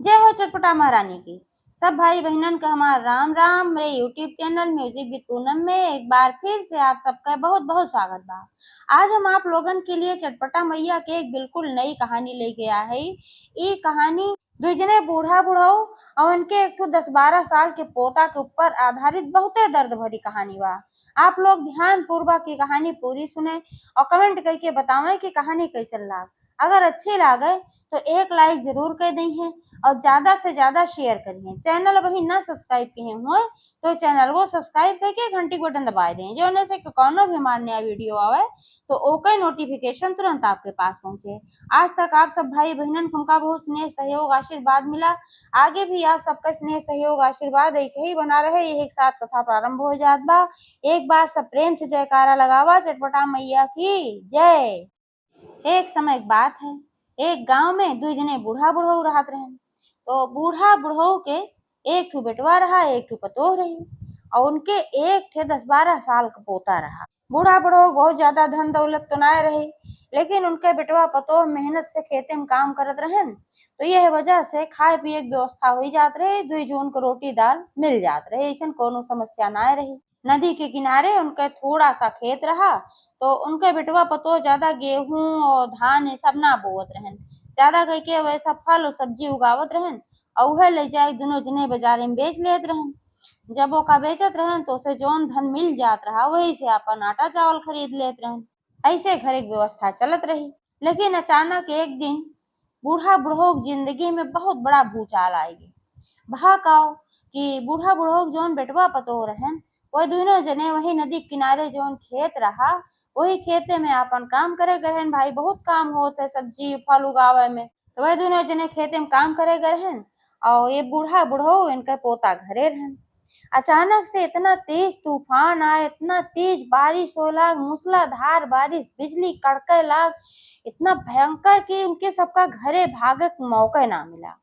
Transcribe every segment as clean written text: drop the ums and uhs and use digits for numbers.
जय हो चटपटा महारानी की। सब भाई बहनन का हमारा राम राम। मेरे YouTube channel music with Poonam में एक बार फिर से आप सबका बहुत बहुत स्वागत बा। आज हम आप लोगन के लिए चटपटा मैया के एक बिल्कुल नई कहानी लेके आया है। ये कहानी दुजने बूढ़ा बुढ़ऊ और उनके एक 10-12 साल के पोता के ऊपर आधारित बहुते दर्द भरी कहानी बा। आप लोग ध्यान पूर्वक की कहानी पूरी सुने और कमेंट करके बतावें कि कहानी कैसे लाग। अगर अच्छी लागे तो एक लाइक जरूर कर दी है और ज्यादा से ज्यादा शेयर करिए। चैनल अभी ना सब्सक्राइब किए हुए तो चैनल को सब्सक्राइब करके घंटी को बटन दबा दें, जो से कोनो भी हमारा नया वीडियो आवे तो ओके नोटिफिकेशन तुरंत आपके पास पहुंचे। आज तक आप सब भाई बहनन को हमका बहुत स्नेह सहयोग आशीर्वाद मिला। आगे भी आप सबका स्नेह सहयोग आशीर्वाद ऐसे ही बना रहे। एक साथ कथा प्रारंभ हो जात बा। एक बार सब प्रेम से जयकारा लगावा चटपटा मैया की जय। एक समय एक बात है, एक गांव में दो जने बूढ़ा बुढ़ऊ रहत रहे। तो बूढ़ा बुढ़ऊ के एक ठो बेटवा रहा, एक ठो पतोह रही और उनके एक ठे 10-12 साल का पोता रहा। बूढ़ा बुढ़ऊ बहुत ज्यादा धन दौलत तो ना रहे, लेकिन उनके बेटवा पतोह मेहनत से खेते में काम करत रहन, तो यह वजह से खाए पिए की व्यवस्था हो जात रहे। 2 जून को रोटी दाल मिल जात रहे, ऐसा कोनो समस्या ना रही। नदी के किनारे उनका थोड़ा सा खेत रहा, तो उनके बेटवा पतोह ज्यादा गेहूं और धान ये सब ना बोवत रहन, ज्यादा करके वैसा फल और सब्जी उगावत रहन और वह ले जाए दोनों जने बाजार में बेच लेत रहन। जब वो का बेचत रहन तो उसे जौन धन मिल जात रहा वही से अपन आटा चावल खरीद लेत रहन। ऐसे घर की व्यवस्था चलत रही। लेकिन अचानक एक दिन बूढ़ा बुढ़ऊ की जिंदगी में बहुत बड़ा भूचाल आएगी। वहा काव कि बूढ़ा बुढ़ऊ जौन बेटवा पतोह रहन वही दोनों जने वही नदी किनारे जौन खेत रहा वही खेते में अपन काम करे गए। भाई बहुत काम होत है सब्जी फल उगावे में, तो वह दोनों जने खेते में काम करे गए और ये बूढ़ा बुढ़ऊ इनका पोता घरे रहन। अचानक से इतना तेज तूफान आए, इतना तेज बारिश हो लाग, मूसलाधार बारिश, बिजली कड़के लाग, इतना भयंकर कि उनके सबका घरे भागे के मौका ना मिला।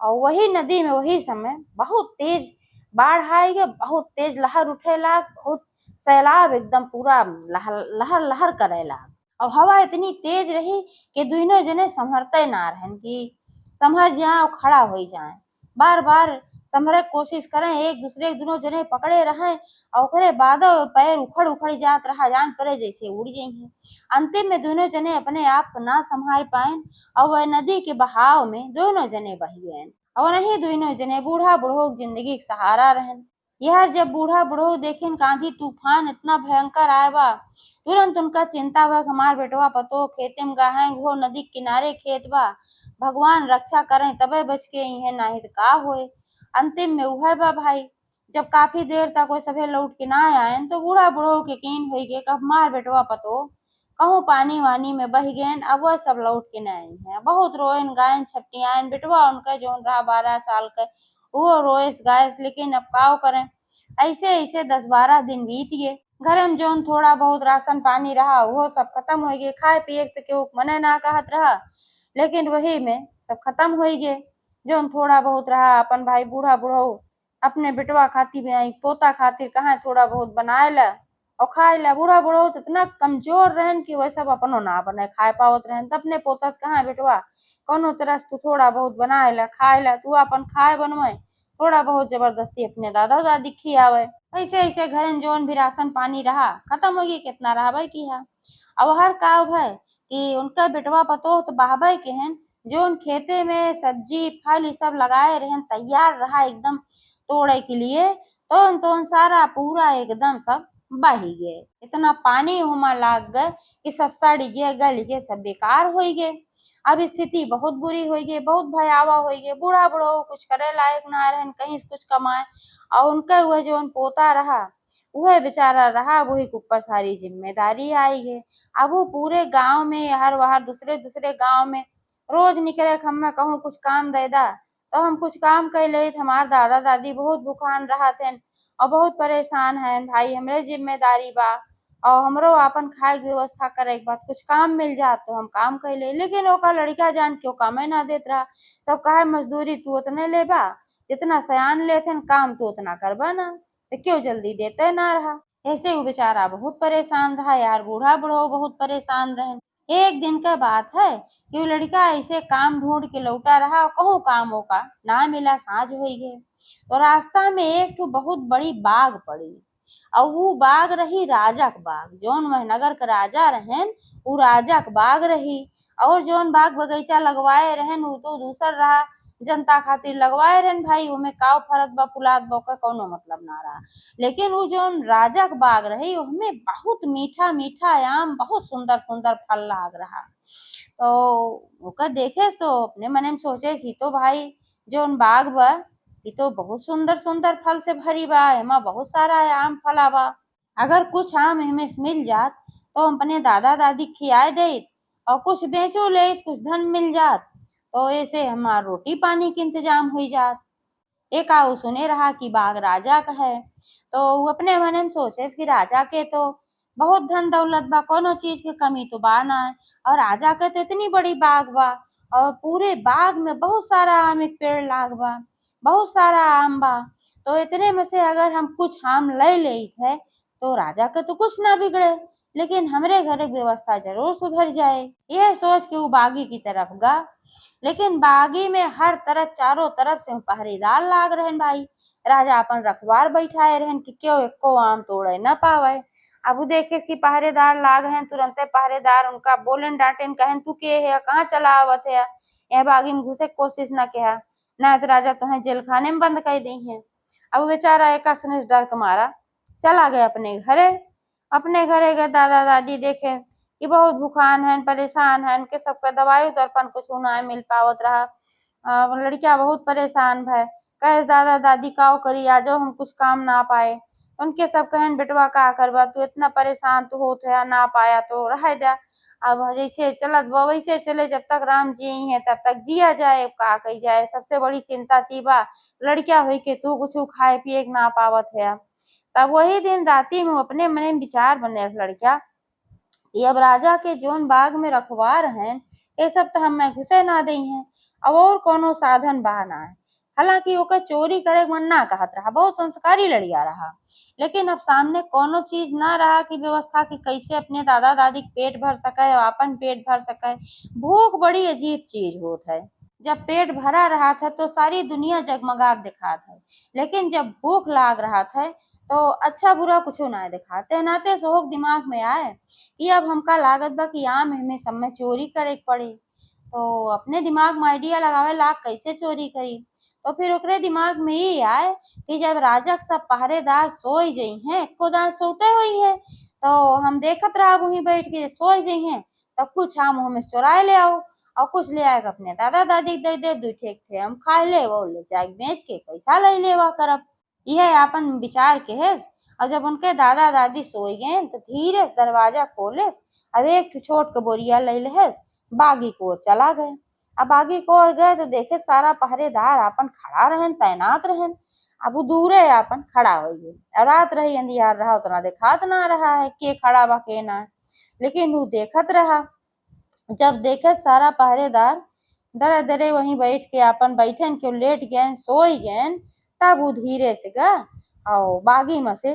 और वही नदी में वही समय बहुत तेज बाढ़ आई गए, बहुत तेज लहर उठे लाग, बहुत सैलाब एकदम पूरा लहर लहर लहर करे लाग। और हवा इतनी तेज रही कि दोनों जने संभरते ना रहन कि संभर जाए और खड़ा हो जाए। बार बार संभरे कोशिश करें, एक दूसरे के दोनों जने पकड़े रहें और ओकरे बाद पैर उखड़ उखड़ जात रहा, जान पड़े जैसे उड़ जाइए। अंतिम में दोनों जने अपने आप को ना संभाल पाए और वह नदी के बहाव में दोनों जने बह गए और नहीं दोनों जने बूढ़ा बुढ़ऊ जिंदगी के सहारा रहन। यार जब बूढ़ा बुढ़ऊ देखें आंधी तूफान इतना भयंकर आए बा, तुरंत उनका चिंता हुआ हमार बेटवा पतो खेते में गए, वो नदी किनारे खेत बा, भगवान रक्षा करें तबे बच के इहे नाही तो का होए। अंतिम में वह बा भाई, जब काफी देर तक वो सभे लौट के ना आए तो बूढ़ा बुढ़ऊ के यकीन हो गए कब मार बेटवा पतो कहूँ पानी वानी में बह गए। अब वह सब लौट के न आई है, बहुत रोयन गायन छपटियान बेटवा उनका जो रहा 12 साल का वो रोएस गायस, लेकिन अब काव करें। ऐसे ऐसे 10-12 दिन बीत गए। घर में जौन थोड़ा बहुत राशन पानी रहा वो सब खत्म हो गए, खाए पिए के केहू मने ना कहत रहा, लेकिन वही में सब खत्म हो गए। जौन थोड़ा बहुत रहा अपन भाई बूढ़ा बुढ़ऊ अपने बेटवा खातिर पोता खातिर कहाँ थोड़ा बहुत बनाए ला और खाए ला। बूढ़ा बुढ़ऊ तो इतना कमजोर रहन कि वह सब अपनो ना बने खाए पावत रहन, तो अपने पोता से कहाँ बेटवा कोनो तरह से तू थोड़ा बहुत बनाए ला खाए ला, तू अपन खाए बनवे थोड़ा बहुत जबरदस्ती अपने दादा दादी खियावे। ऐसे ऐसे घर में जौन भी राशन पानी रहा खत्म हो गई, कितना रहबे की है। अब हर का है कि उनका बेटवा पतोह तो बहबे के हन, जौन खेते में सब्जी फल ये सब लगाए रहन तैयार रहा एकदम तोड़े के लिए, तो सारा पूरा एकदम सब बह गए। इतना पानी हुमा लाग गए कि सब सड़ गए गल गए सब बेकार हो गए। अब स्थिति बहुत बुरी हो गई, बहुत भयावह हो गई। बूढ़ा बुढ़ऊ कुछ करे लायक ना रहन कहीं से कुछ कमाए और उनका वह जो पोता रहा वह बेचारा रहा वही के ऊपर सारी जिम्मेदारी आई है। अब वो पूरे गांव में हर बाहर दूसरे दूसरे गांव में रोज निकले हम कहूँ कुछ काम दे दा तो हम कुछ काम कर ले। हमार दादा दादी बहुत भूखान रहा थे और बहुत परेशान है भाई, हमरे जिम्मेदारी बा और हमरो अपन खाए के व्यवस्था करे के बाद कुछ काम मिल जात तो हम काम कर ले। लेकिन ओका लड़का जान क्यों कामे ना देत रहा, सब कहे मजदूरी तू उतने लेबा जितना सयान लेते काम तो उतना करबा ना, तो क्यों जल्दी देते ना रहा। ऐसे वो बेचारा बहुत परेशान रहा यार, बूढ़ा बुढ़ऊ बहुत परेशान रहे। एक दिन का बात है कि वो लड़का ऐसे काम ढूंढ के लौटा रहा, कहूँ कामों का ना मिला, साँझ हो गए। तो रास्ता में एक ठो बहुत बड़ी बाग पड़ी, और वो बाग रही राजा के बाग, जौन महनगर के राजा रहन वो राजा के बाग रही। और जौन बाग बगीचा लगवाए रहन वो तो दूसर रहा, जनता खातिर लगवाए रहन भाई, ओमे काव फरक बा फुलात बा ओकर कौनो मतलब ना रहा। लेकिन वो जौन राजा के बाग रही ओहमे बहुत मीठा मीठा आम, बहुत सुंदर सुंदर फल लाग रहा। तो ओकर देखे तो अपने मने में सोचे सी तो भाई जौन बाग बा ई तो बहुत सुंदर सुंदर फल से भरी बा, एमा बहुत सारा आम फला बा। अगर कुछ आम एमे से मिल जात तो हम अपने दादा दादी के खियाए देत, और कुछ बेचो लेत, कुछ धन मिल जात, तो ऐसे हमार रोटी पानी के इंतजाम हो जात। एक आऊ सुने रहा कि बाग राजा का है, तो वो अपने मने में सोचे कि राजा के तो बहुत धन दौलत बा, कोनो चीज की कमी तो बा ना, और राजा के तो इतनी बड़ी बाग बा, और पूरे बाग में बहुत सारा आम के पेड़ लाग बा, बहुत सारा आम बा। तो इतने में से अगर हम कुछ आम ले लेत है तो राजा के तो कुछ ना बिगड़े, लेकिन हमरे घर की व्यवस्था जरूर सुधर जाए। यह सोच के वो बागी की तरफ गा, लेकिन बागी में हर तरफ चारों तरफ से पहरेदार लाग रहन भाई। राजा अपन रखवार बैठाए रहन कि क्यों एको आम तोड़े न पावे। अब उ देखे कि पहरेदार लाग हैं, तुरंते पहरेदार उनका बोलन डांटेन, कहन तू के है, कहाँ चला आवत है, यह बागी में घुसे के कोशिश न किया, ना तो राजा तुम्हें जेल खाने में बंद कर दी है। अब वो बेचारा एक से डर के मारा चला गया अपने घरे। अपने घरे गए, दादा दादी देखे कि बहुत भूखान है, परेशान है, उनके सबका दवाई दर्पण कुछ ना मिल पावत रहा। लड़किया बहुत परेशान भय, कहे दादा दादी काव करी आ जाओ, हम कुछ काम ना पाए। उनके सब कहन बेटवा का करबा, तू इतना परेशान तो होत है, ना पाया तो रह जा, अब जैसे चलत बा वैसे चले, जब तक राम जी है तब तक जिया जाए, का कही जाए। सबसे बड़ी चिंता थी बा लड़किया हुई के तू कुछ खाए पिए के ना पावत है। तब वही दिन राती में अपने मन में विचार बने लड़किया कि अब राजा के जोन बाग में रखवार हैं ये सब तो हमें घुसे ना दी हैं, अब और कोनो साधन बा ना है। हालांकि ओकर चोरी करे के मन ना कहत रहा, बहुत संस्कारी लड़िया रहा, लेकिन अब सामने कोनो चीज ना रहा कि व्यवस्था की कैसे अपने दादा दादी के पेट भर सके और अपन पेट भर सके। भूख बड़ी अजीब चीज होत है, जब पेट भरा रहा था तो सारी दुनिया जगमगात दिखात है, लेकिन जब भूख लाग रहा था तो अच्छा बुरा कुछ ना दिखाते नाते सोहक दिमाग में आए कि अब हमका लागत बा कि आम हमें सब में चोरी करे के पड़ी। तो अपने दिमाग में आइडिया लगावे ला कैसे चोरी करी। तो फिर ओकरे दिमाग में ये आए कि जब राजा के सब पहरेदार सोई जई हैं, एको दान सोते हुई है, तो हम देखत रहा वहीं बैठ के, जब सोई जई हैं तब कुछ आम हमें चुराए ले आओ, और कुछ ले आए अपने दादा दादी दे दे, दू ठेक थे हम खा ले, वो ले जाके बेच के पैसा ले लेवा करब। यह आपन विचार के है। और जब उनके दादा दादी सोई गए तो धीरे से दरवाजा खोलेस, अब एक ठो छोट के बोरिया ले लेस, बागी को ओर चला गए। अब बागी को ओर गए तो देखे सारा पहरेदार अपन खड़ा रहन, तैनात रहन। अब वो दूरे अपन खड़ा हो गए, अब रात रही अंधियार रहा, उतना दिखात ना रहा है के खड़ा बा के ना, लेकिन वो देखत रहा। जब देखे सारा पहरेदार दरे दरे वहीं बैठ के अपन बैठन के लेट गए सोई गए, तब वो धीरे से गा और बागी में से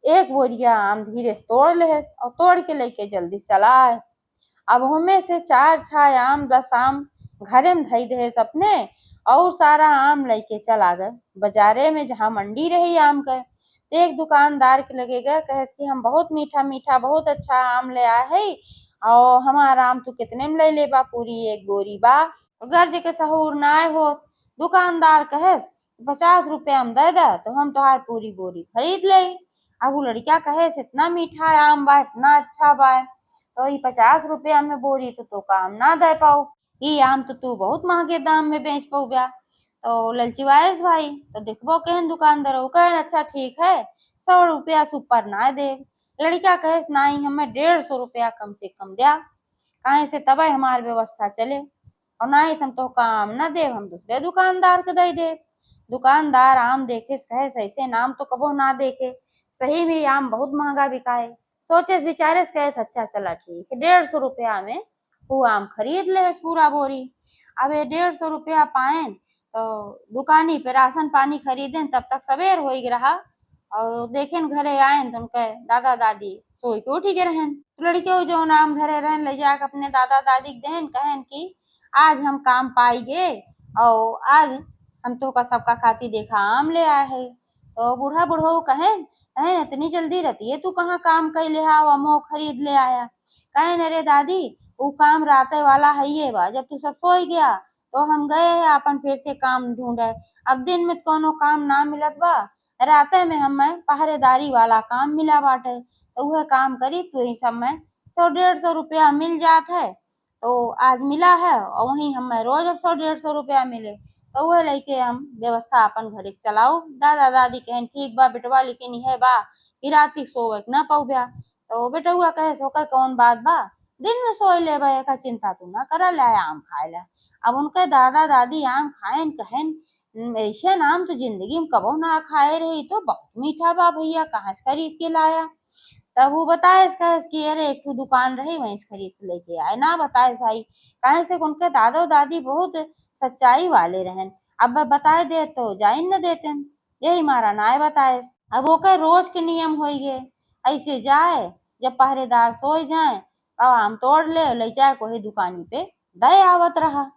एक बोरिया आम धीरे से तोड़ ले, और तोड़ के लेके जल्दी चला आए। अब हमें से चार छाय आम 10 आम घरे में धई दे अपने, और सारा आम लेके चला गए बाजारे में जहाँ मंडी रही आम के। एक दुकानदार के लगे गए, कहे कि हम बहुत मीठा मीठा बहुत अच्छा आम ले आए है, और हमारा आम तू कितने में ले बा, पूरी एक बोरी बा। गर्ज के सहूर नाय हो, दुकानदार कहे 50 रुपया में दे दा तो हम तुम्हार पूरी बोरी खरीद ले। अब वो लड़किया कहे इतना मीठा आम बा, इतना अच्छा बा, तो ये 50 रुपया में बोरी तो काम ना दे पाऊ, ये आम तो तू बहुत महंगे दाम में बेच पाऊ ब्या। तो ललचवाइस भाई तो देखबो कहन दुकानदार, वो कहन अच्छा ठीक है 100 रुपया से ऊपर ना दे। लड़का कहे नहीं हमें 150 रुपया कम से कम दिया, काहे से तब हमार व्यवस्था चले, और नहीं हम तो काम न दे, हम दूसरे दुकानदार के दे दे। दुकानदार आम देखे कहे ऐसे नाम तो कबो ना देखे, सही में आम बहुत महंगा बिकाए। सोचे बेचारे से कहे अच्छा चला ठीक है 150 रुपया में वो आम खरीद ले पूरा बोरी। अब ये 150 रुपया पाए तो दुकानी पे राशन पानी खरीदें, तब तक सवेर हो रहा, और देखें घरे आए तो उनके दादा दादी सोई के उठी के रहें। लड़कियों जो नाम धरे रहन ले जाके अपने दादा दादी के देहन कहन कि आज हम काम पाई गे और आज हम तो का सबका खाती देखा आम ले आए है। तो बूढ़ा बुढ़ऊ कहन कहन इतनी जल्दी रहती है तू कहाँ काम कर ले आवा मोह खरीद ले आया। कहन अरे दादी वो काम राते वाला है ये बा जब तू सब सोई गया तो हम गए है अपन फिर से काम ढूंढे। अब दिन में कोनो काम ना मिलत बा राते में हमें पहरेदारी वाला काम मिला बाटे तो वह काम करी तो ही सब में 100-150 रुपया मिल जात है। तो आज मिला है और वहीं हमें रोज अब 100-150 रुपया मिले तो वह लेके हम व्यवस्था अपन घर के चलाओ। दादा दादी कहन ठीक बा बेटवा लेकिन यह बा कि रात की सोवे न पौभ्या। तो बेटुआ कहे सोकर कौन बात बा दिन में सोई ले का चिंता तू ना करा ले आम खाए ला। अब उनके दादा दादी आम खाएन कहन ऐसे आम तो जिंदगी में कबो ना खाए रही तो बहुत मीठा बा भैया कहाँ से खरीद के लाया। तब वो बताए कि अरे एक ठो दुकान रही वहीं से खरीद के लेके आए ना बताए भाई कहे से उनके दादा दादी बहुत सच्चाई वाले रहन। अब बताए दे तो जाइन न देते यही मारा ना बताए। अब वो कह रोज के नियम हो गए ऐसे जाए जब पहरेदार सोए जाए तब आम तोड़ ले जाए कोई दुकानी पे दे आवत रहा।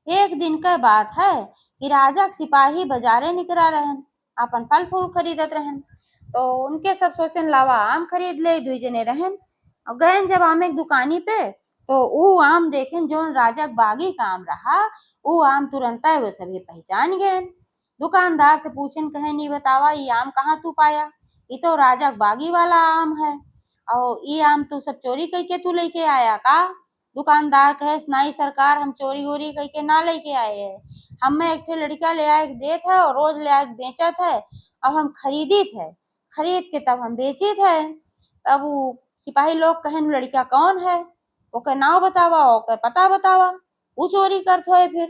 एक दिन का बात है कि राजा के सिपाही बाजारे निकला रहन अपन फल फूल खरीदत रहन। तो उनके सब सोचन लावा आम खरीद ले दुई जने रहन और गए जब आम एक दुकानी पे तो वो आम देखें जो राजा के बागी का आम रहा वो आम तुरंत वो सभी पहचान गए। दुकानदार से पूछन कहे नहीं बतावा ये आम कहाँ तू पाया ये तो राजा के बागी वाला आम है और ये आम तू सब चोरी करके तू लेके आया का। दुकानदार कहे नहीं सरकार हम चोरी वोरी करके ना लेके आए है हमें एक लड़का ले आए देत है और रोज ले आए बेचत है अब हम खरीदी थे खरीद के तब हम बेची थे। तब वो सिपाही लोग कहन लड़का कौन है ओके नाव बतावा ओके पता बतावा वो चोरी करत है फिर।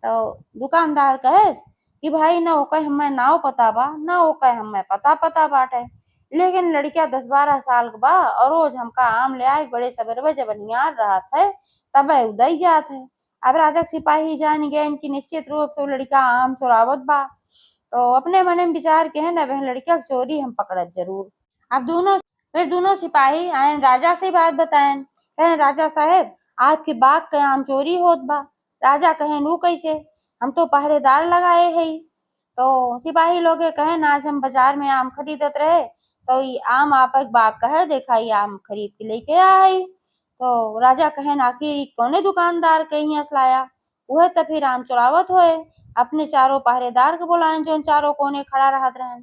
तो दुकानदार कहे कि भाई ना ओके हमें नाव पता बा ना ओके हमें पता पता बाटे लेकिन लड़किया 10-12 साल के बा और रोज हमका आम ले आए बड़े सबरवे जब निहार रहा है तब उदय जात है। अब राजा के सिपाही जान गए कि निश्चित रूप से वो लड़का आम चुरावत बा तो अपने मन में विचार के है ना वह लड़किया की चोरी हम पकड़त जरूर। अब दोनों सिपाही आए राजा से बात बताएं कहे राजा साहेब आपके बाग के आम चोरी होत बा। राजा कहे नू कैसे हम तो पहरेदार लगाए है। तो सिपाही लोग कहे आज हम बाजार में आम खरीदत रहे तो ये आम आप बाग का है देखा ये आम खरीद के लेके आए। तो राजा कहे आखिर कौने दुकानदार के यहाँ से लाया वह तो फिर आम चुरावत होए अपने चारों पहरेदार को बुलाए जो चारों कोने खड़ा रहत रहन।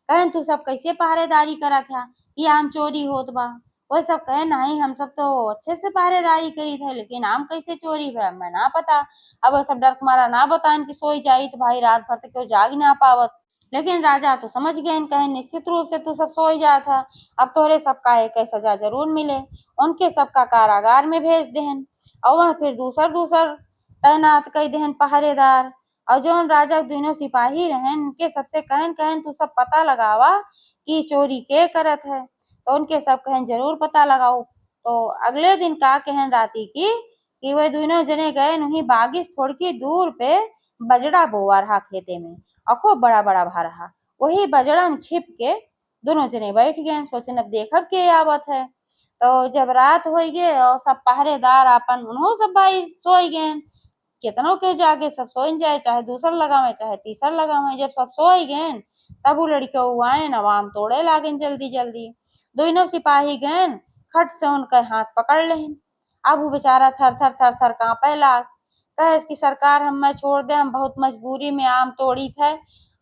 कहन तू सब कैसे पहरेदारी करा था ये आम चोरी होत बा। वो सब कहे नहीं हम सब तो अच्छे से पहरेदारी करी थे लेकिन आम कैसे चोरी हुआ मैं ना पता। अब वो सब डर के मारा ना बताएं कि सोई जाई तो भाई रात भर तक क्यों जाग ना पावत। लेकिन राजा तो समझ गए कहे निश्चित रूप से तू सब सोई जा था अब तोरे सबका एक सजा जरूर मिले। उनके सबका कारागार में भेज देहन और वह फिर दूसर दूसर तैनात कर देहन पहरेदार। और जो राजा के दोनों सिपाही रहन उनके सबसे कहन कहन तू सब पता लगावा कि चोरी के करत है तो उनके सब कहन जरूर पता लगाओ। तो अगले दिन का कहन राती की कि वे दोनों जने गए नहीं बागिस थोड़ी दूर पे बजड़ा बोआ रहा खेते में और खूब बड़ा बड़ा भा रहा वही बजड़ा में छिप के दोनों जने बैठ गए सोचन अब देखब के आवत है। तो जब रात हो गए और सब पहरेदार अपन उन्हों सब भाई सोई गए कितनों के जागे सब सोई जाए चाहे दूसर लगावे चाहे तीसर लगावे जब सब सोई गए तब वो लड़के आए आम तोड़े लागे जल्दी जल्दी। दोनों सिपाही गए खट से उनके हाथ पकड़ लेन। अब वो बेचारा थर थर थर थर कांपे लाग कहे कि सरकार हमें छोड़ दे हम बहुत मजबूरी में आम तोड़ी थे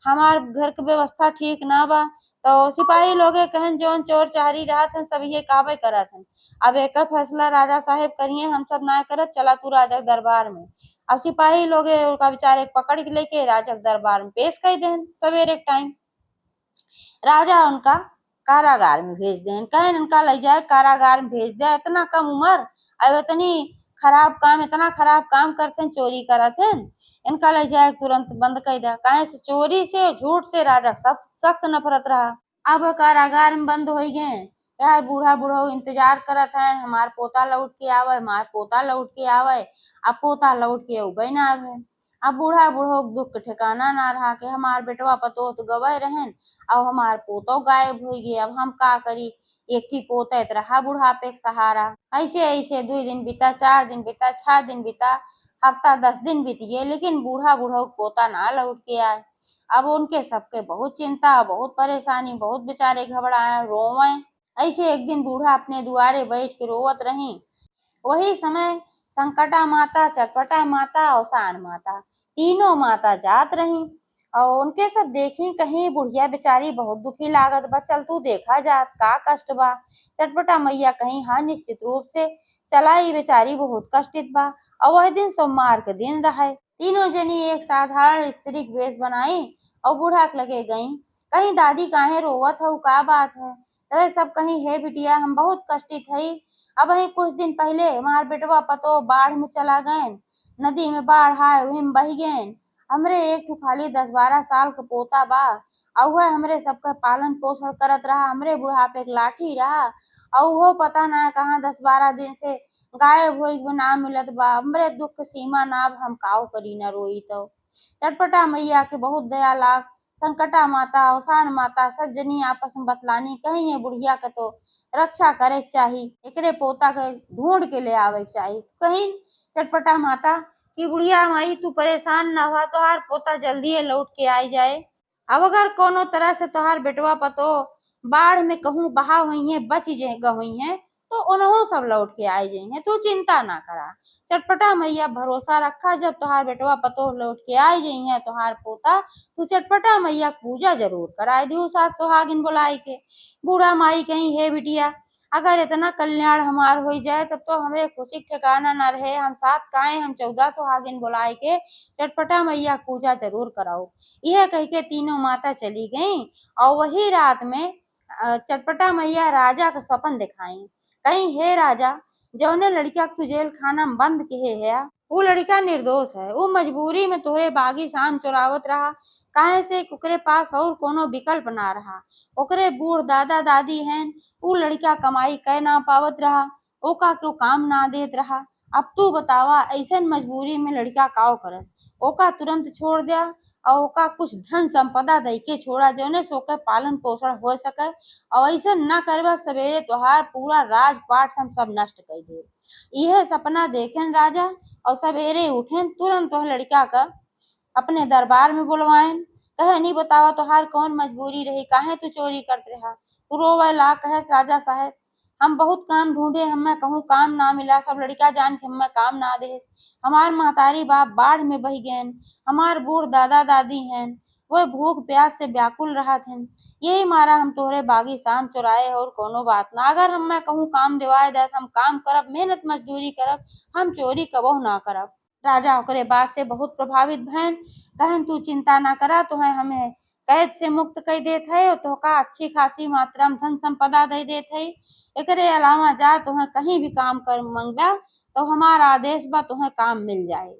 हमार घर की व्यवस्था ठीक ना बा। तो सिपाही लोग कहन जौन चोर चाहरी रहा था सब ये काबे करत हन अब एक फैसला राजा साहेब करिए हम सब ना करत चला तू राजा के दरबार में। अब सिपाही लोग उनका बेचारे पकड़ के लेके राजा के दरबार में पेश कर देन सवेरे टाइम। राजा उनका कारागार में भेज दें कहे इनका ले जाए कारागार में भेज दे इतना कम उम्र अब इतना खराब काम करते चोरी करते इनका ले जाए तुरंत बंद कर दे कहे से चोरी से झूठ से राजा सख्त सख्त नफरत रहा। अब कारागार में बंद हो गए यार बूढ़ा बूढ़ा इंतजार करत है हमार पोता लौट के आवे हमार पोता लौट के आवे। अब पोता लौट के उबे ना आवे अब बूढ़ा बूढ़ो दुख के ठिकाना ना रहा कि हमार बेटवा पतो तो गवाए रहन अब हमार पोतो गायब हो गए अब हम का करी। एक ही पोतत रहा बुढ़ापे के सहारा। ऐसे ऐसे 2 दिन बीता, 4 दिन बीता, 6 दिन बीता, हफ्ता 10 दिन बीत गए, लेकिन बूढ़ा बूढ़ा पोता ना लौट के आए। अब उनके सबके बहुत चिंता, बहुत परेशानी, बहुत बेचारे घबराए रोवे। ऐसे एक दिन बूढ़ा अपने दुआरे बैठ के रोवत रही। वही समय संकटा माता, चटपटा माता और सान माता, तीनों माता जात रही। और उनके सब देखी, कहीं बुढ़िया बेचारी बहुत दुखी लागत बा, चल तू देखा जात का कष्ट बा। चटपटा मैया कहीं हाँ निश्चित रूप से, चला ई बेचारी बहुत कष्टित बा। और वह दिन सोमवार के दिन रहे। तीनों जनी एक साधारण स्त्री के वेश बनाई और बूढ़ा के लगे गई। कहीं दादी काहे रोवत हऊ, का बात है? अरे सब कहीं हे बिटिया हम बहुत कष्टित हई। अब ही कुछ दिन पहले हमार बेटवा पतो बाढ़ में चला गए, नदी में बाढ़ आए वही में बह गए। हमरे एक ठो खाली 10-12 साल का पोता बा, और वह हमरे सबका पालन पोषण करत रहा, हमरे बुढ़ापे के लाठी रहा। और वो पता ना कहाँ 10-12 दिन से गायब होई के ना मिलत बा। हमरे दुख के सीमा ना, अब हम काऊ करी न रोई तो। चटपटा मैया के बहुत दया लाग। संकटा माता, अवसान माता सब जनी आपस में बतलानी, कहीं ये बुढ़िया के तो रक्षा करे के चाही, एकरे पोता के ढूंढ के ले आवे के चाही। कहीं चटपटा माता कि बुढ़िया माई तू परेशान ना हुआ, तोहार पोता जल्दी लौट के आई जाए। अब अगर कोनो तरह से तोहार बेटवा पतो बाढ़ में कहूँ बहा हुई है, बच जाएगा हुई है, तो उन्हों सब लौट के आए जाए, तू चिंता ना करा। चटपटा मैया भरोसा रखा, जब तोहार बेटवा पतो लौट के आई जाई है तोहार पोता, तू चटपटा मैया पूजा जरूर कराए दियो सात सुहागिन बुलाई के। बूढ़ा माई कहीं हे बिटिया अगर इतना कल्याण हमार हो जाए तब तो हमरे खुशी के ठिकाना न रहे, हम साथ काहे हम 14 सुहागिन बुलाए के चटपटा मैया पूजा जरूर कराओ। यह कह के तीनों माता चली गईं। और वही रात में चटपटा मैया राजा का सपन दिखाई। कहीं हे राजा, जौने लड़किया तू जेल खाना में बंद किए है वो लड़का निर्दोष है, वो मजबूरी में तोहरे बागी शाम चुरावत रहा, काहे से ओकरे पास और कोनो विकल्प ना रहा। ओकरे बूढ़ दादा दादी हैं, वो लड़का कमाई कह ना पावत रहा, ओका क्यों काम ना देत रहा। अब तू बतावा ऐसन मजबूरी में लड़का काव करत, ओका तुरंत छोड़ दिया और ओका कुछ धन संपदा दे के छोड़ा, जौने से ओकर पालन पोषण हो सके। और ऐसा न करवा सवेरे तोहार पूरा राजपाट हम सब नष्ट कर दे। यह सपना देखें राजा और सवेरे उठें, तुरंत वह लड़का का अपने दरबार में बुलवाएं। कहे नहीं बतावा तोहार कौन मजबूरी रही, काहे तू चोरी करते रहा। तू रोवे ला कहे राजा साहब हम बहुत काम ढूंढे, हमें कहूँ काम ना मिला, सब लड़का जान के हमें काम ना दे। हमार महतारी बाप बाढ़ में बह गए, हमार बूढ़ दादा दादी हैं, वह भूख प्यास से व्याकुल रहा थे। यही मारा हम तोहरे बागी शाम चुराए, और कोनो बात ना, अगर हमें कहूँ काम दिवाए दे हम काम करब, मेहनत मजदूरी करब, हम चोरी कबो ना करब। राजा ओकरे बात से बहुत प्रभावित भैन। कहन तू चिंता ना करा, तो है हमें कैद से मुक्त कर देत है और तोहका अच्छी खासी मात्रा में धन संपदा दे देत है। एकरे अलावा जा तुम्हें कहीं भी काम कर मंगवा तो हमारा आदेश बा तुम्हें काम मिल जाए।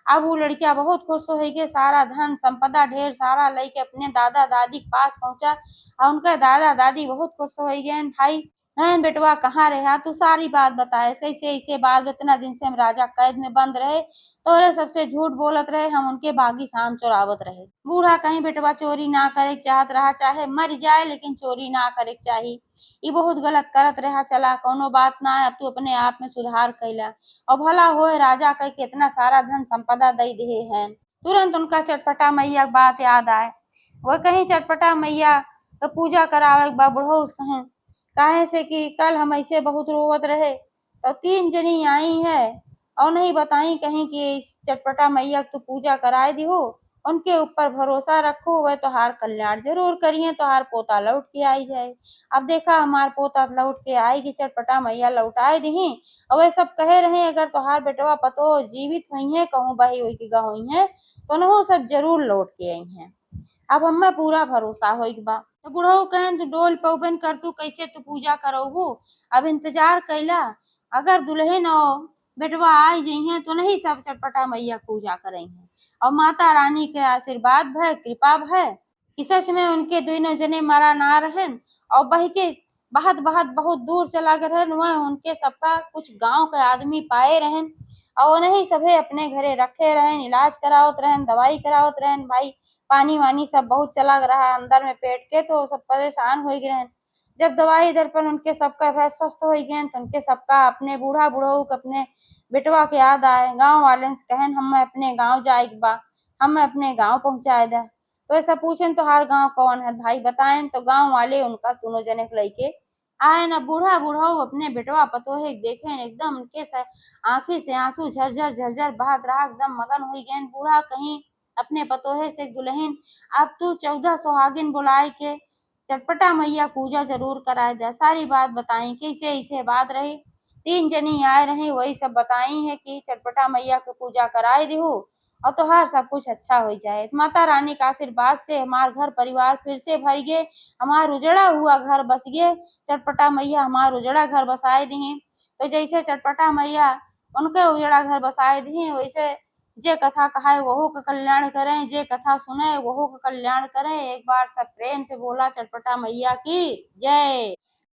अब वो लड़किया बहुत खुश हो के सारा धन संपदा ढेर सारा लेके अपने दादा दादी के पास पहुंचा, और उनके दादा दादी बहुत खुश हो गए। भाई हैं बेटवा कहाँ रहा, तू सारी बात बताए, कैसे ऐसे बात, इतना दिन से हम राजा कैद में बंद रहे, तोरे सबसे झूठ बोलत रहे, हम उनके बागी शाम चुरावत रहे। बूढ़ा कहीं बेटवा चोरी ना करे चाहत रहा, चाहे मर जाए लेकिन चोरी ना करे चाहिए, ये बहुत गलत करत रहा। चला कोनो बात ना है, अब तू अपने आप में सुधार कैला और भला होए राजा कह के इतना सारा धन संपदा दे दे हैं। तुरंत उनका चटपटा मैया की बात याद आए। वह कहीं चटपटा मैया तो पूजा करावे बा बुढ़ो कहें, काहे से कि कल हम ऐसे बहुत रोवत रहे तो 3 जनी आई है और नहीं बताई कहीं कि चटपटा मैया तो पूजा कराए दी हो, उनके ऊपर भरोसा रखो, वह तोहार कल्याण जरूर करिए, तोहार पोता लौट के आई जाए। अब देखा हमार पोता लौट के आएगी, चटपटा मैया लौटाए दी। और वह सब कहे रहे अगर तोहार बेटवा पतो जीवित हुई है, कहूँ बही हुई की गई है, तो उन्हों सब जरूर लौट के आई हैं। अब हमें पूरा भरोसा हो बा। तो बुढ़ऊ कहें तू डोल पौबन कर, तू कैसे तू पूजा करोगू, अब इंतजार कैला, अगर दुल्हन और बेटवा आई जइहे तो नहीं सब चटपटा मैया पूजा करेंगे। और माता रानी के आशीर्वाद भय कृपा भय कि सच में उनके दोनों जने मरा ना रहन और बह के बहत बहत बहुत दूर चला गए रहन। वह उनके सबका कुछ गांव के आदमी पाए रहन और उन्हें सभे अपने घरे रखे रहन, इलाज करावत रहन, दवाई करावत रहन। भाई पानी वानी सब बहुत चला रहा अंदर में पेट के, तो सब परेशान हो गए रहन। जब दवाई दर्पण उनके सबका भय स्वस्थ हो गए तो उनके सबका अपने बूढ़ा बुढ़ऊ अपने बेटवा के याद आए। गांव वाले से कहन हम अपने गांव जाए बा, हम अपने गांव पहुंचाए दा। तो ऐसा पूछन तो हर गांव कौन है भाई बताएं, तो गांव वाले उनका दोनों जने के लइके आए ना। बूढ़ा बुढ़ऊ अपने बेटवा पतोहे देखे एकदम उनके आंखी से आंसू झरझर झरझर बहत रहा, एकदम मगन हो गए। बूढ़ा कहीं अपने पतोहे से दुल्हन अब तू 14 सुहागिन बुलाए के चटपटा मैया पूजा जरूर कराए दे। सारी बात बताई कैसे ऐसे बात रही। 3 जनी आए रही वही सब बताई है कि चटपटा मैया की पूजा कराए देहू और तोहार सब कुछ अच्छा हो जाए। माता रानी का आशीर्वाद से हमार घर परिवार फिर से भर गए, हमार उजड़ा हुआ घर बस गए। चटपटा मैया हमार उजड़ा घर बसाए दी। तो जैसे चटपटा मैया उनके उजड़ा घर बसाए दी वैसे जे कथा कहाए वहू का कल्याण करें, जे कथा सुने वहू का कल्याण करें। एक बार सब प्रेम से बोला चटपटा मैया की जय।